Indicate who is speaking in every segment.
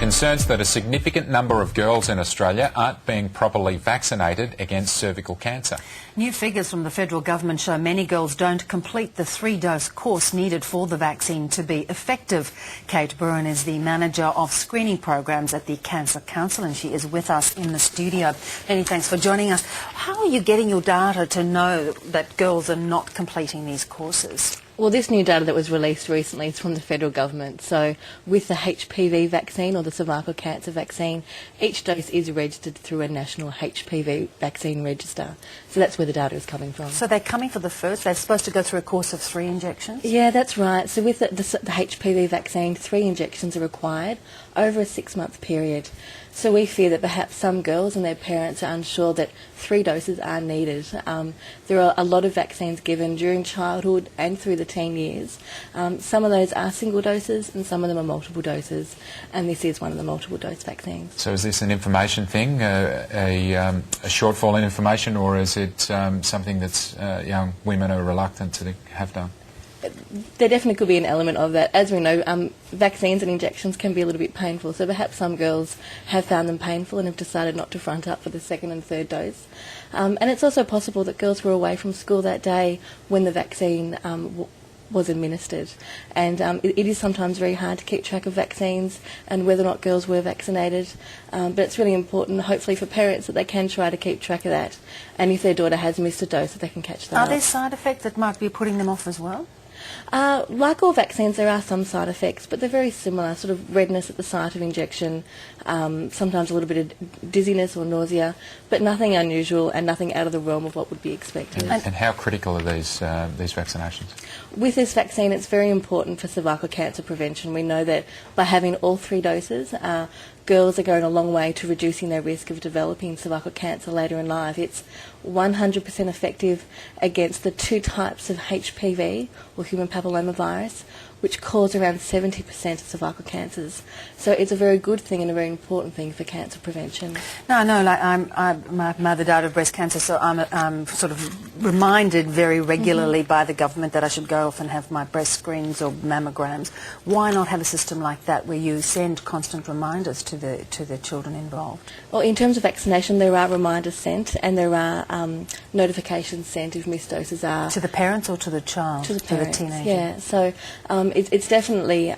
Speaker 1: concerns that a significant number of girls in Australia aren't being properly vaccinated against cervical cancer.
Speaker 2: New figures from the federal government show many girls don't complete the 3-dose course needed for the vaccine to be effective. Kate Byrne is the manager of screening programs at the Cancer Council, and she is with us in the studio. Many thanks for joining us. How are you getting your data to know that girls are not completing these courses?
Speaker 3: Well, this new data that was released recently is from the federal government. So with the HPV vaccine or the cervical cancer vaccine, each dose is registered through a national HPV vaccine register. So that's where the data is coming from.
Speaker 2: So they're coming for the first, they're supposed to go through a course of 3 injections?
Speaker 3: Yeah, that's right. So with the HPV vaccine, 3 injections are required over a 6-month period. So we fear that perhaps some girls and their parents are unsure that 3 doses are needed. There are a lot of vaccines given during childhood and through the teen years. Some of those are single doses and some of them are multiple doses, and this is one of the multiple dose vaccines.
Speaker 1: So is this an information thing, a shortfall in information, or is it something that's young women are reluctant to have done?
Speaker 3: There definitely could be an element of that. As we know, vaccines and injections can be a little bit painful, so perhaps some girls have found them painful and have decided not to front up for the 2nd and 3rd dose. And it's also possible that girls were away from school that day when the vaccine was administered, and it is sometimes very hard to keep track of vaccines and whether or not girls were vaccinated, but it's really important, hopefully for parents, that they can try to keep track of that, and if their daughter has missed a dose, that they can catch that
Speaker 2: Are
Speaker 3: up.
Speaker 2: there side effects that might be putting them off as well?
Speaker 3: Like all vaccines, there are some side effects, but they're very similar, sort of redness at the site of injection, sometimes a little bit of dizziness or nausea, but nothing unusual and nothing out of the realm of what would be expected.
Speaker 1: And how critical are these vaccinations?
Speaker 3: With this vaccine, it's very important for cervical cancer prevention. We know that by having all 3 doses, girls are going a long way to reducing their risk of developing cervical cancer later in life. It's 100% effective against the 2 types of HPV, or human papillomavirus, which cause around 70% of cervical cancers. So it's a very good thing and a very important thing for cancer prevention.
Speaker 2: No, I know, like my mother died of breast cancer, so I'm sort of reminded very regularly by the government that I should go off and have my breast screens or mammograms. Why not have a system like that where you send constant reminders to the children involved?
Speaker 3: Well, in terms of vaccination, there are reminders sent and there are notifications sent if missed doses are...
Speaker 2: To the parents or to the child?
Speaker 3: To the parents,
Speaker 2: to the teenager?
Speaker 3: yeah. So it's definitely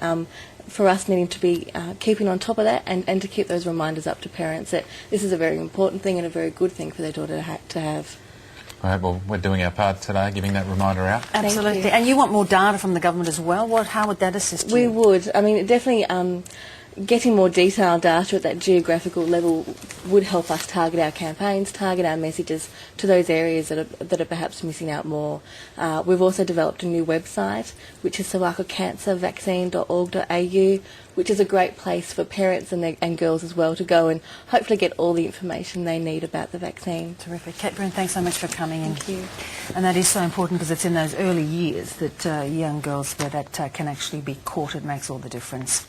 Speaker 3: for us needing to be keeping on top of that and to keep those reminders up to parents that this is a very important thing and a very good thing for their daughter to have.
Speaker 1: All right, well, we're doing our part today, giving that reminder out.
Speaker 2: Absolutely. And you want more data from the government as well? How would that assist you?
Speaker 3: We would. I mean, definitely getting more detailed data at that geographical level would help us target our campaigns, target our messages to those areas that are perhaps missing out more. We've also developed a new website, which is cervicalcancervaccine.org.au, which is a great place for parents and girls as well to go and hopefully get all the information they need about the vaccine.
Speaker 2: Terrific. Kate Byrne, thanks so much for coming in.
Speaker 3: Thank you.
Speaker 2: And that is so important because it's in those early years that young girls where that can actually be caught. It makes all the difference.